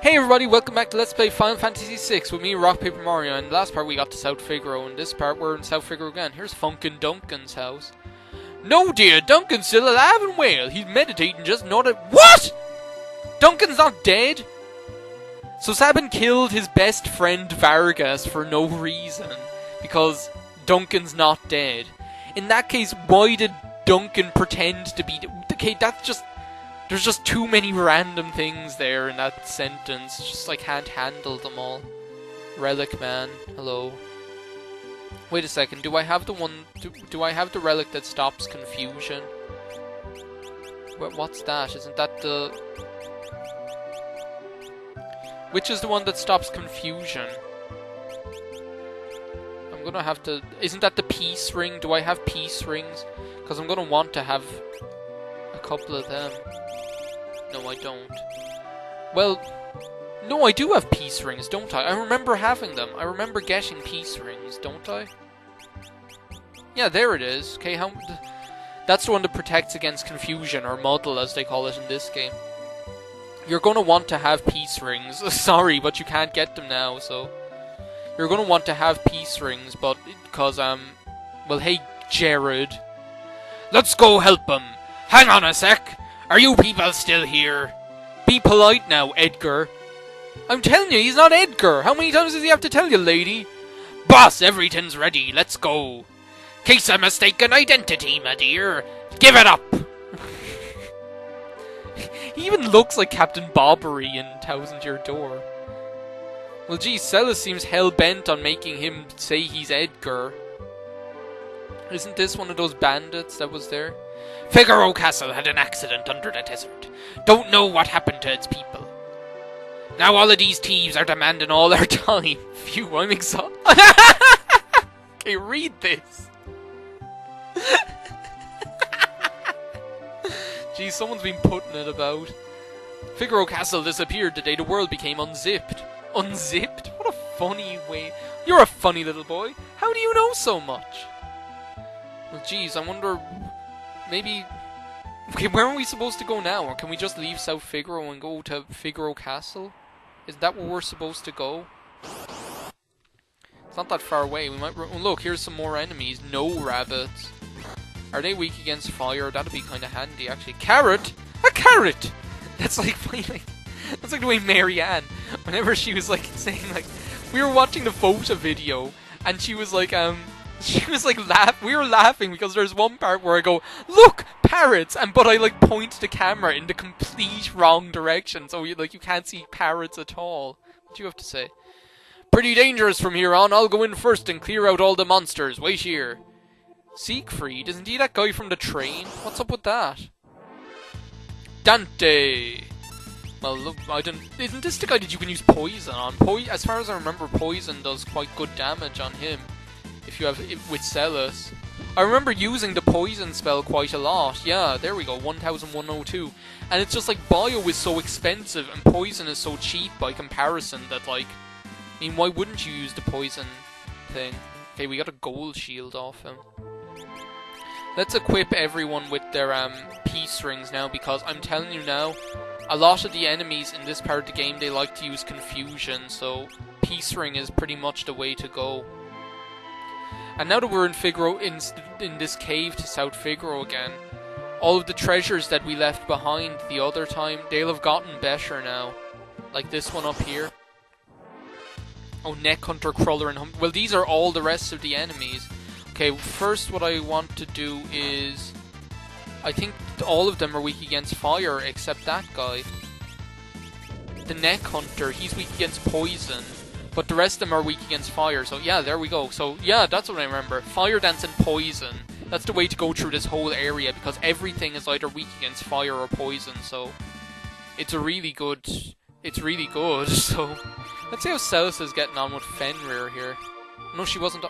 Hey everybody, welcome back to Let's Play Final Fantasy VI with me, RockPaperMario. And last part we got to South Figaro, and this part we're in South Figaro again. Here's Funkin' Duncan's house. No dear, Duncan's still alive and well. He's meditating, just not at— What?! Duncan's not dead?! So Sabin killed his best friend Vargas for no reason, because Duncan's not dead. In that case, why did Duncan pretend to be— Okay, that's just— There's just too many random things there in that sentence. Just I can't handle them all. Relic man, hello. Wait a second, do I have the one... Do I have the relic that stops confusion? What's that? Isn't that the... Which is the one that stops confusion? I'm gonna have to... Isn't that the peace ring? Do I have peace rings? Because I'm gonna want to have a couple of them. No, I don't. Well, no, I do have peace rings, don't I? I remember having them. I remember getting peace rings, don't I? Yeah, there it is. Okay, that's the one that protects against confusion, or muddle, as they call it in this game. You're gonna want to have peace rings. Sorry, but you can't get them now, so... You're gonna want to have peace rings, but... Because, well, hey, Jared. Let's go help him! Hang on a sec! Are you people still here? Be polite now, Edgar. I'm telling you, he's not Edgar. How many times does he have to tell you, lady? Boss, everything's ready. Let's go. Case of mistaken identity, my dear. Give it up. He even looks like Captain Bobbery in Thousand Year Door. Well, gee, Celis seems hell-bent on making him say he's Edgar. Isn't this one of those bandits that was there? Figaro Castle had an accident under the desert. Don't know what happened to its people. Now all of these thieves are demanding all their time. Phew, I'm exhausted. Okay, read this. Geez, someone's been putting it about. Figaro Castle disappeared the day the world became unzipped. Unzipped? What a funny way. You're a funny little boy. How do you know so much? Well, geez, I wonder... Maybe... Okay, where are we supposed to go now? Or can we just leave South Figaro and go to Figaro Castle? Is that where we're supposed to go? It's not that far away. We might... Oh, look, here's some more enemies. No rabbits. Are they weak against fire? That'd be kind of handy, actually. Carrot? A carrot! That's like... That's like the way Marianne, whenever she was like saying like... We were watching the photo video, and she was like, she was like we were laughing because there's one part where I go, look, parrots, but I like point the camera in the complete wrong direction, so you can't see parrots at all. What do you have to say? Pretty dangerous from here on. I'll go in first and clear out all the monsters. Wait here. Siegfried, isn't he that guy from the train? What's up with that? Dante. Well, look, isn't this the guy that you can use poison on? As far as I remember, poison does quite good damage on him. If you have it with Celis. I remember using the poison spell quite a lot. Yeah, there we go, 1102. And it's just like bio is so expensive and poison is so cheap by comparison that like... I mean, why wouldn't you use the poison thing? Okay, we got a gold shield off him. Let's equip everyone with their peace rings now, because I'm telling you now, a lot of the enemies in this part of the game, they like to use confusion, so peace ring is pretty much the way to go. And now that we're in Figaro, in this cave to South Figaro again, all of the treasures that we left behind the other time, they'll have gotten better now. Like this one up here. Oh, Neck Hunter, Crawler, and Well, these are all the rest of the enemies. Okay, first what I want to do is... I think all of them are weak against fire, except that guy. The Neck Hunter, he's weak against poison. But the rest of them are weak against fire, so yeah, there we go. So yeah, that's what I remember. Fire Dance and Poison. That's the way to go through this whole area, because everything is either weak against fire or poison, so... It's really good, so... Let's see how Celis is getting on with Fenrir here. No, she wasn't...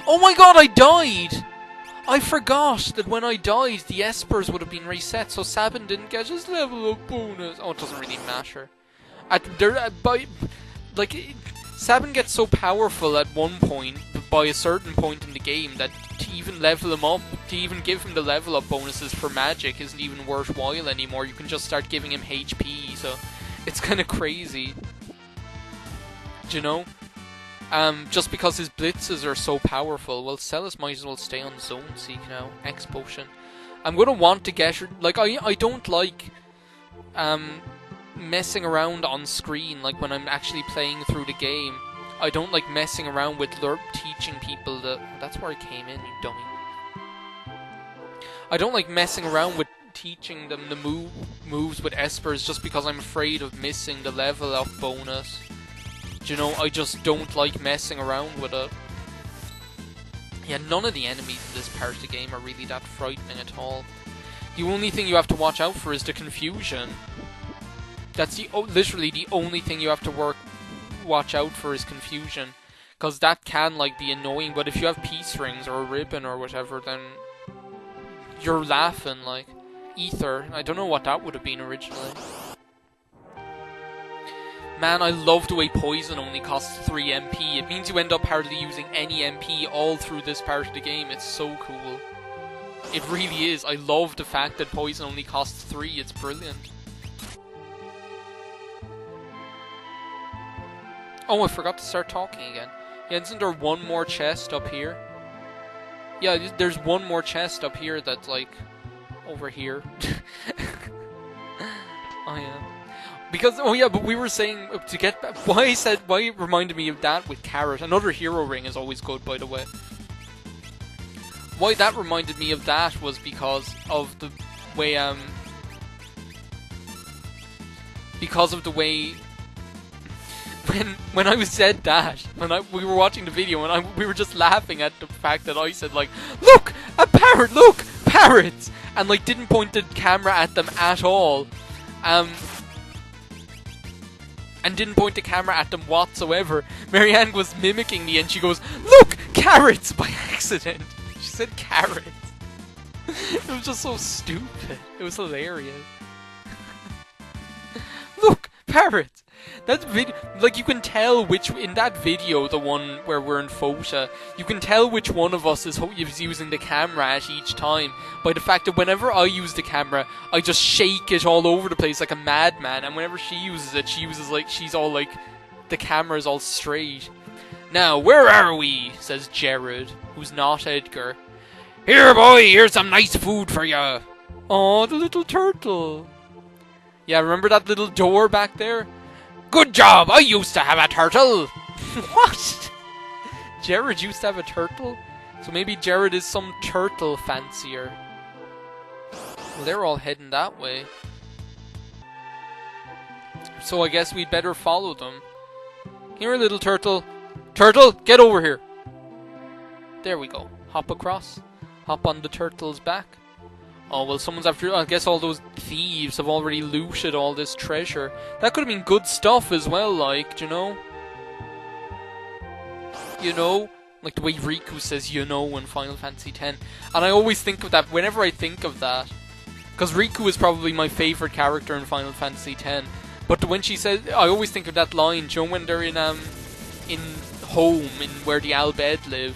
Oh my god, I died! I forgot that when I died, the Espers would have been reset, so Sabin didn't get his level up bonus. Oh, it doesn't really matter. Sabin gets so powerful at one point, by a certain point in the game, that to even level him up, to even give him the level up bonuses for magic isn't even worthwhile anymore. You can just start giving him HP, so It's kind of crazy. Do you know? Just because his blitzes are so powerful. Well, Celis might as well stay on Zone Seek now. X Potion. I'm gonna want to get her. Like, I don't like messing around on screen. Like when I'm actually playing through the game, I don't like messing around with teaching people the. That's where I came in, you dummy. I don't like messing around with teaching them the moves with Espers just because I'm afraid of missing the level up bonus. Do you know, I just don't like messing around with it. Yeah, none of the enemies in this part of the game are really that frightening at all. The only thing you have to watch out for is the confusion. That's literally the only thing you have to watch out for is confusion. Because that can, like, be annoying, but if you have peace rings or a ribbon or whatever, then you're laughing, like. Ether, I don't know what that would have been originally. Man, I love the way poison only costs 3 MP. It means you end up hardly using any MP all through this part of the game. It's so cool. It really is. I love the fact that poison only costs 3. It's brilliant. Oh, I forgot to start talking again. Yeah, isn't there one more chest up here? Yeah, there's one more chest up here that's like over here. Oh yeah. Because, oh yeah, but we were saying to get why it reminded me of that with Carrot. Another hero ring is always good, by the way. Why that reminded me of that was because of the way when I was said that, we were watching the video and we were just laughing at the fact that I said, like, look, a parrot, look, parrots, and like didn't point the camera at them at all, and didn't point the camera at them whatsoever. Marianne was mimicking me and she goes, look, carrots, by accident. She said carrots. It was just so stupid. It was hilarious. Look, parrots. That video, like, you can tell which, in that video, the one where we're in Fota, you can tell which one of us is using the camera at each time by the fact that whenever I use the camera, I just shake it all over the place like a madman, and whenever she uses it, she uses, like, she's all like, the camera's all straight. Now, where are we? Says Jared, who's not Edgar. Here, boy, here's some nice food for ya. Oh, the little turtle. Yeah, remember that little door back there? Good job! I used to have a turtle! What? Jared used to have a turtle? So maybe Jared is some turtle fancier. Well, they're all heading that way. So I guess we'd better follow them. Here, little turtle. Turtle, get over here! There we go. Hop across. Hop on the turtle's back. Oh, well, someone's after... I guess all those thieves have already looted all this treasure. That could have been good stuff as well, like, do you know? You know? Like the way Riku says, you know, in Final Fantasy X. And I always think of that whenever I think of that. Because Riku is probably my favourite character in Final Fantasy X. But when she says... I always think of that line, do you know, when they're in home, in where the Albed live.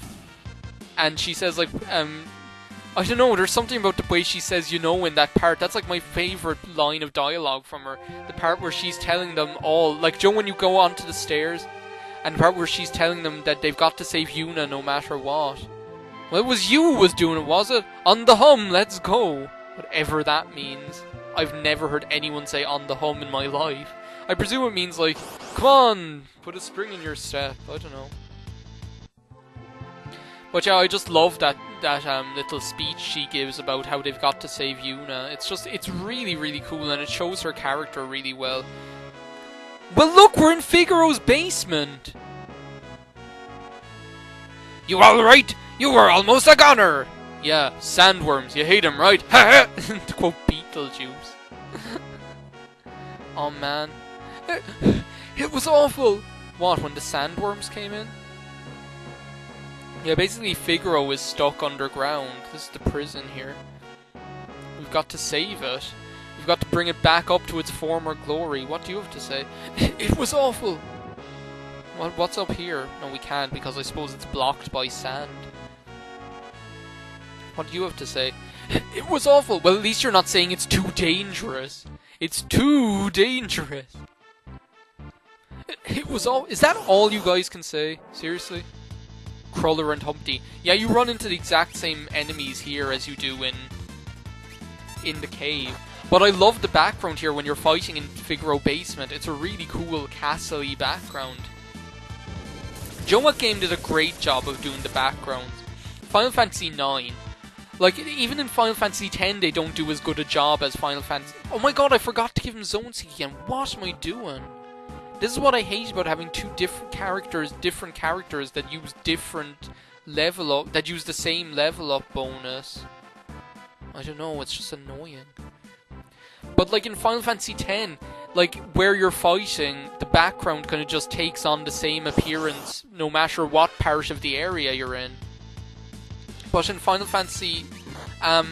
And she says, like, I don't know, there's something about the way she says, you know, in that part. That's like my favourite line of dialogue from her. The part where she's telling them all, like, Joe, when you go onto the stairs, and the part where she's telling them that they've got to save Yuna no matter what. Well, it was you who was doing it, was it? On the hum, let's go. Whatever that means. I've never heard anyone say on the hum in my life. I presume it means, like, come on, put a spring in your step. I don't know. But yeah, I just love that little speech she gives about how they've got to save Yuna. It's really, really cool, and it shows her character really well. Well, look, we're in Figaro's basement! You alright? You were almost a goner! Yeah, sandworms, you hate them, right? Ha ha! To quote Beetlejuice. Oh man. It was awful! What, when the sandworms came in? Yeah, basically Figaro is stuck underground. This is the prison here. We've got to save it. We've got to bring it back up to its former glory. What do you have to say? It was awful! What's up here? No, we can't, because I suppose it's blocked by sand. What do you have to say? It was awful! Well, at least you're not saying it's too dangerous. It's too dangerous. It was all. Is that all you guys can say? Seriously? Cruller and Humpty. Yeah, you run into the exact same enemies here as you do in the cave. But I love the background here when you're fighting in Figaro Basement. It's a really cool castle-y background. Do you know what game did a great job of doing the backgrounds? Final Fantasy IX. Like, even in Final Fantasy X, they don't do as good a job as Final Fantasy... Oh my god, I forgot to give him Zone Seek again. What am I doing? This is what I hate about having two different characters that use different level up... that use the same level up bonus. I don't know, it's just annoying. But like in Final Fantasy X, like where you're fighting, the background kind of just takes on the same appearance no matter what part of the area you're in. But in Final Fantasy IX,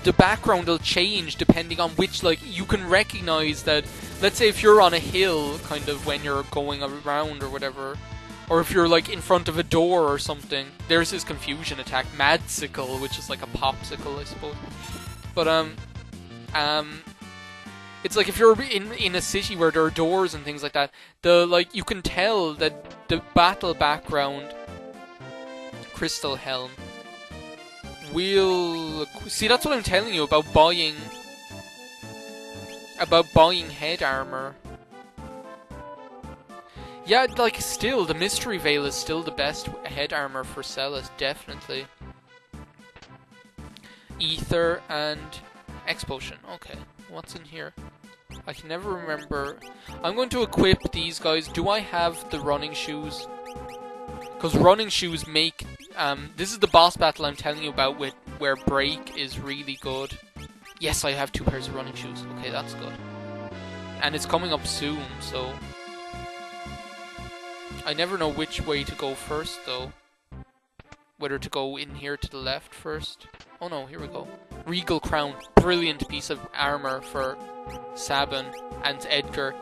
the background will change depending on which, like, you can recognize that, let's say if you're on a hill, kind of when you're going around or whatever, or if you're like in front of a door or something, there's his confusion attack, Madsicle, which is like a popsicle, I suppose. But it's like if you're in a city where there are doors and things like that, you can tell that the battle background, Crystal Helm, will see. That's what I'm telling you about buying head armor. Yeah, like, still, the Mystery Veil is still the best head armor for Celes, definitely. Ether and X-Potion. Okay, what's in here? I can never remember. I'm going to equip these guys. Do I have the running shoes? Because running shoes make... this is the boss battle I'm telling you about where break is really good. Yes, I have 2 pairs of running shoes. Okay, that's good. And it's coming up soon, so... I never know which way to go first, though. Whether to go in here to the left first. Oh no, here we go. Regal Crown. Brilliant piece of armor for Sabin and Edgar.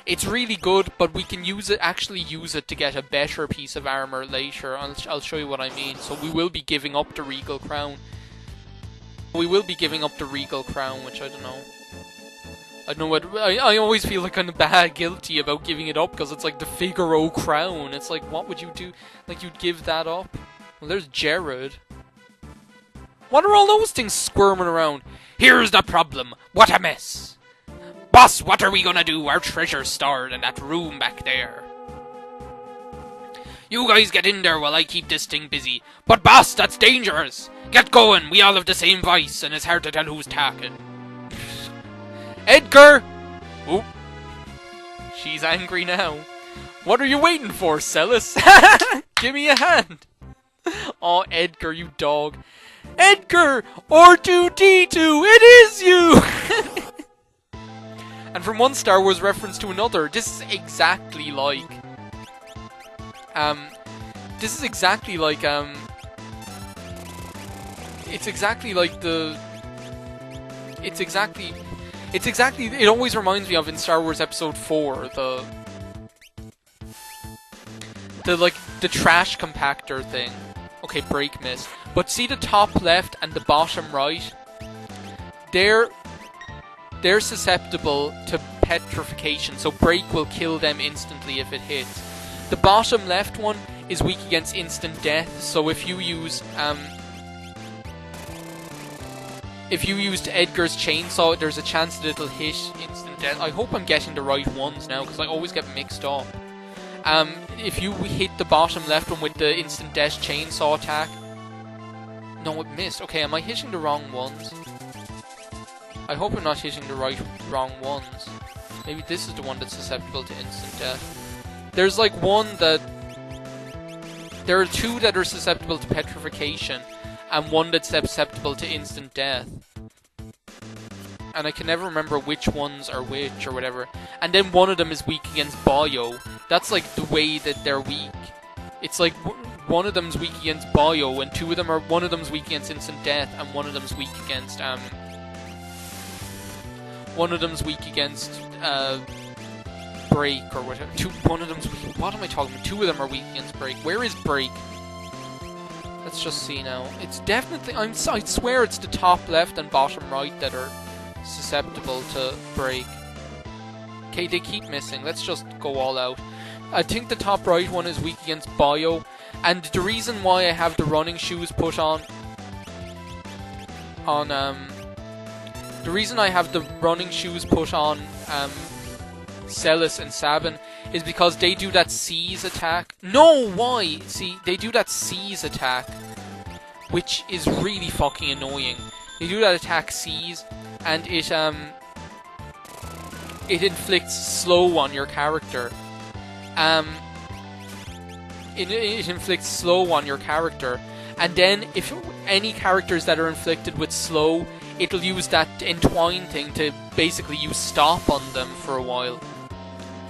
It's really good, but we can actually use it to get a better piece of armor later. I'll show you what I mean. So we will be giving up the Regal Crown. Which I don't know. I don't know what... I always feel like kind of guilty about giving it up, because it's like the Figaro Crown. It's like, what would you do? Like, you'd give that up? Well, there's Jared. What are all those things squirming around? Here's the problem. What a mess. Boss, what are we gonna do? Our treasure's stored in that room back there. You guys get in there while I keep this thing busy. But boss, that's dangerous. Get going. We all have the same voice, and it's hard to tell who's talking. Edgar! Oh. She's angry now. What are you waiting for, Celes? Give me a hand. Oh, Edgar, you dog. Edgar! R2-D2! It is you! And from one Star Wars reference to another, this is exactly like... It's exactly like it always reminds me of in Star Wars Episode 4, the trash compactor thing. Okay, break miss. But see the top left and the bottom right? They're susceptible to petrification, so break will kill them instantly if it hits. The bottom left one is weak against instant death, so if you used Edgar's chainsaw, there's a chance that it'll hit instant death. I hope I'm getting the right ones now, because I always get mixed up. If you hit the bottom left one with the instant death chainsaw attack... No, it missed. Okay, am I hitting the wrong ones? I hope I'm not hitting the wrong ones. Maybe this is the one that's susceptible to instant death. There's like one that... There are 2 that are susceptible to petrification, and 1 that's susceptible to instant death. And I can never remember which ones are which, or whatever. And then one of them is weak against bio. That's like the way that they're weak. It's like one of them's weak against bio, and one of them's weak against instant death, and one of them's weak against break, or whatever. 2 of them are weak against break. Where is break? Let's just see now. It's definitely... I swear it's the top left and bottom right that are susceptible to break. Okay, they keep missing. Let's just go all out. I think the top right one is weak against bio. And the reason why I have the running shoes put on... the reason I have the running shoes put on Celis and Sabin is because they do that seize attack. No, why? See, they do that seize attack, which is really fucking annoying. They do that attack seize, and it inflicts slow on your character. It inflicts slow on your character, and then if any characters that are inflicted with slow, it'll use that entwine thing to basically use stop on them for a while.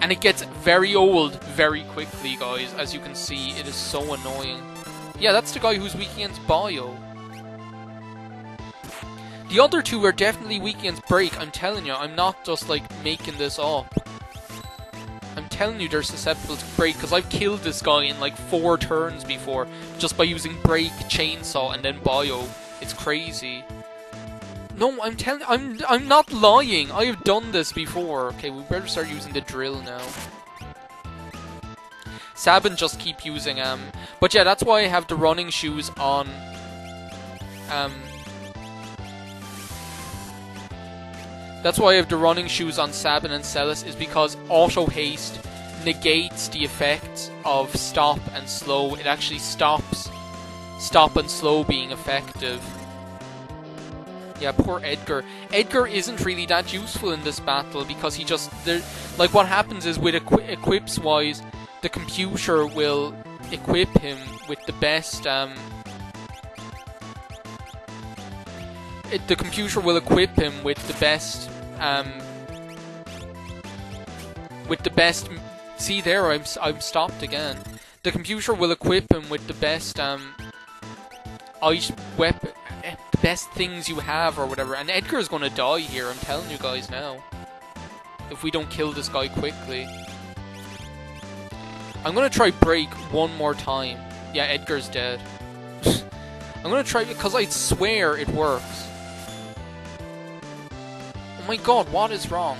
And it gets very old very quickly, guys. As you can see, it is so annoying. Yeah, that's the guy who's weak against bio. The other two are definitely weak against break, I'm telling you. I'm not just, like, making this up. I'm telling you they're susceptible to break, because I've killed this guy in, like, 4 turns before, just by using break, chainsaw, and then bio. It's crazy. No, I'm not lying. I have done this before. Okay, we better start using the drill now. Sabin just keep using but yeah, that's why I have the running shoes on that's why I have the running shoes on Sabin and Celis, is because auto haste negates the effects of stop and slow. It actually stops stop and slow being effective. Yeah, poor Edgar. Edgar isn't really that useful in this battle because he just... like, what happens is with equips-wise, the computer will equip him with the best... the computer will equip him with the best... with the best... See there, I'm stopped again. The computer will equip him with the best... ice weapon... the best things you have or whatever, and Edgar's gonna die here, I'm telling you guys now, if we don't kill this guy quickly. I'm gonna try break one more time. Yeah, Edgar's dead. I'm gonna try, because I swear it works. Oh my god, what is wrong?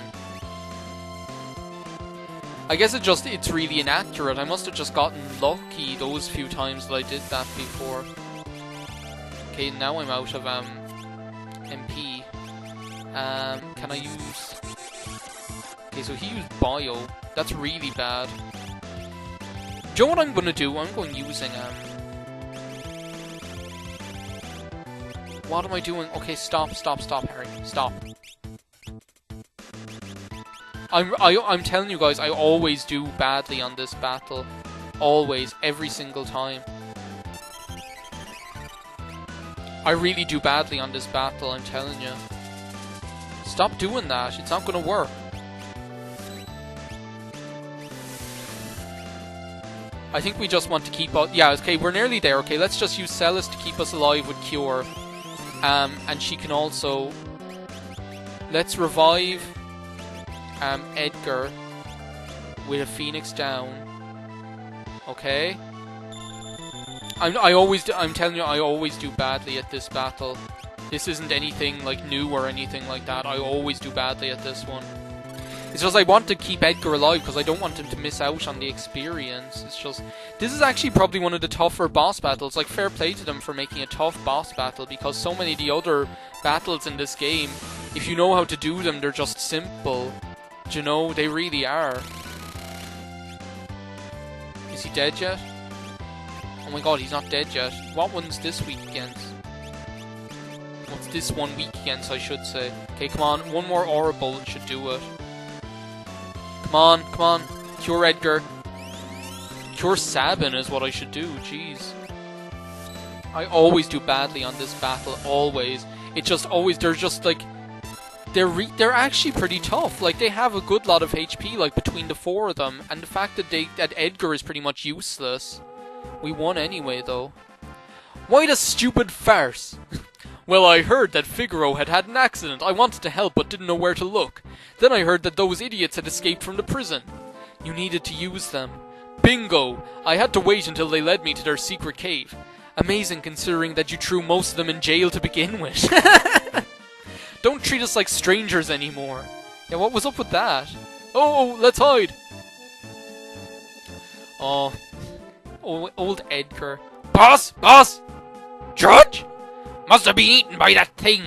I guess it's really inaccurate. I must have just gotten lucky those few times that I did that before. Okay, now I'm out of MP. Can I use... Okay, so he used bio. That's really bad. Do you know what I'm gonna do? I'm going using what am I doing? Okay, stop, Harry. Stop. I'm telling you guys, I always do badly on this battle. Always, every single time. I really do badly on this battle, I'm telling you. Stop doing that, it's not gonna work. I think we just want to keep... yeah, okay, we're nearly there. Okay, let's just use Celis to keep us alive with Cure. And she can also... Let's revive Edgar with a Phoenix down. Okay. I'm telling you, I always do badly at this battle. This isn't anything like new or anything like that. I always do badly at this one. It's just I want to keep Edgar alive because I don't want him to miss out on the experience. It's just... This is actually probably one of the tougher boss battles. Like, fair play to them for making a tough boss battle, because so many of the other battles in this game, if you know how to do them, they're just simple. Do you know? They really are. Is he dead yet? Oh my god, he's not dead yet. What one's this weak against? What's this one weak against, I should say. Okay, come on. One more aura bolt should do it. Come on, come on. Cure Edgar. Cure Sabin is what I should do, jeez. I always do badly on this battle, always. It just always, they're just like... They're actually pretty tough. Like, they have a good lot of HP, like, between the 4 of them. And the fact that Edgar is pretty much useless. We won anyway, though. Why the stupid farce? Well, I heard that Figaro had an accident. I wanted to help, but didn't know where to look. Then I heard that those idiots had escaped from the prison. You needed to use them. Bingo! I had to wait until they led me to their secret cave. Amazing considering that you threw most of them in jail to begin with. Don't treat us like strangers anymore. Yeah, what was up with that? Oh, let's hide! Oh, old Edgar. Boss! Boss! Judge? Must have been eaten by that thing.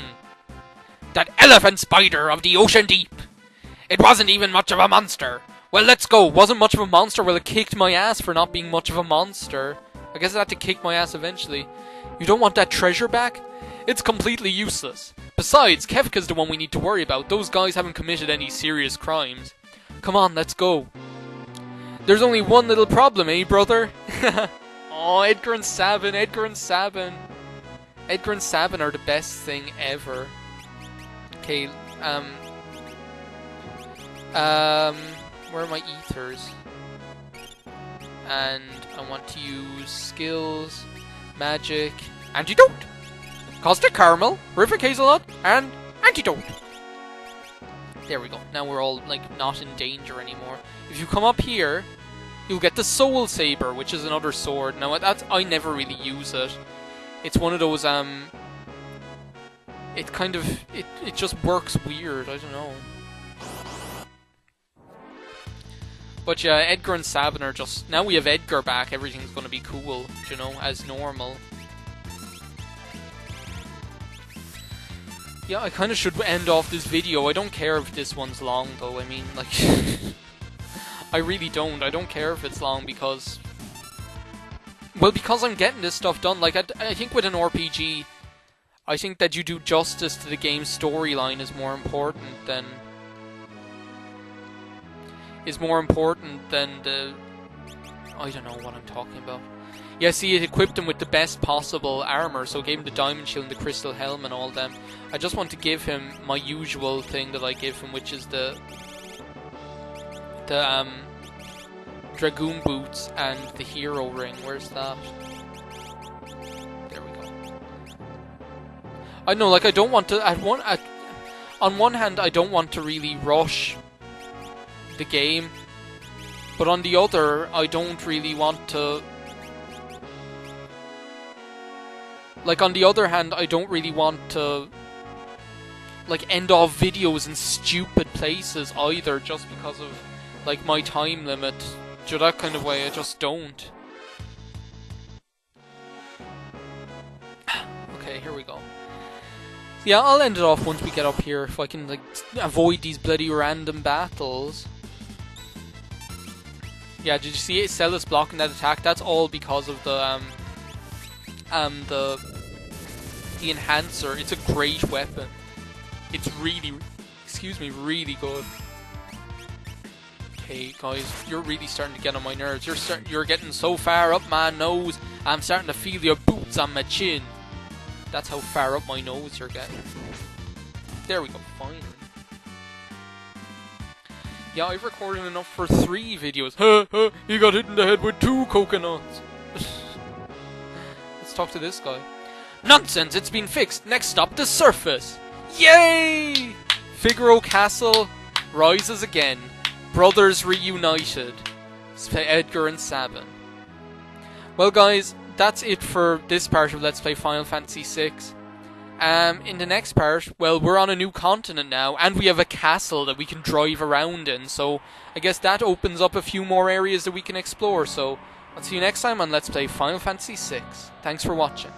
That elephant spider of the ocean deep. It wasn't even much of a monster. Well, let's go. Wasn't much of a monster? Well, it kicked my ass for not being much of a monster. I guess it had to kick my ass eventually. You don't want that treasure back? It's completely useless. Besides, Kefka's the one we need to worry about. Those guys haven't committed any serious crimes. Come on, let's go. There's only one little problem, eh, brother? Oh, Edgar and Sabin, Edgar and Sabin. Edgar and Sabin are the best thing ever. Okay, where are my ethers? And I want to use skills, magic, antidote, caustic caramel, horrific hazelnut, and antidote. There we go. Now we're all, like, not in danger anymore. If you come up here, you'll get the Soul Saber, which is another sword. Now, I never really use it. It's one of those, it just works weird, I don't know. But yeah, Edgar and Sabin are just... Now we have Edgar back, everything's gonna be cool, you know, as normal. Yeah, I kinda should end off this video. I don't care if this one's long, though. I mean, like... I really don't. I don't care if it's long, because... Well, because I'm getting this stuff done. Like, I think with an RPG, I think that you do justice to the game's storyline is more important than... the... I don't know what I'm talking about. Yeah, see, it equipped him with the best possible armor, so it gave him the diamond shield and the crystal helm and all them. I just want to give him my usual thing that I give him, which is the Dragoon boots and the hero ring. Where's that? There we go. I know, like, I don't want to... on one hand, I don't want to really rush the game, but on the other, I don't really want to... Like, on the other hand, I don't really want to, like, end off videos in stupid places either, just because of, like, my time limit. So that kind of way, I just don't. Okay, here we go. Yeah, I'll end it off once we get up here, if I can, like, avoid these bloody random battles. Yeah, did you see it? Celis blocking that attack? That's all because of the enhancer. It's a great weapon. It's really, really good. Okay, guys, you're really starting to get on my nerves. You're getting so far up my nose, I'm starting to feel your boots on my chin. That's how far up my nose you're getting. There we go, finally. Yeah, I've recorded enough for 3 videos. He got hit in the head with 2 coconuts. Let's talk to this guy. Nonsense, it's been fixed. Next stop, the surface. Yay! Figaro Castle rises again. Brothers reunited. Edgar and Sabin. Well, guys, that's it for this part of Let's Play Final Fantasy VI. In the next part, well, we're on a new continent now, and we have a castle that we can drive around in, so I guess that opens up a few more areas that we can explore, so I'll see you next time on Let's Play Final Fantasy VI. Thanks for watching.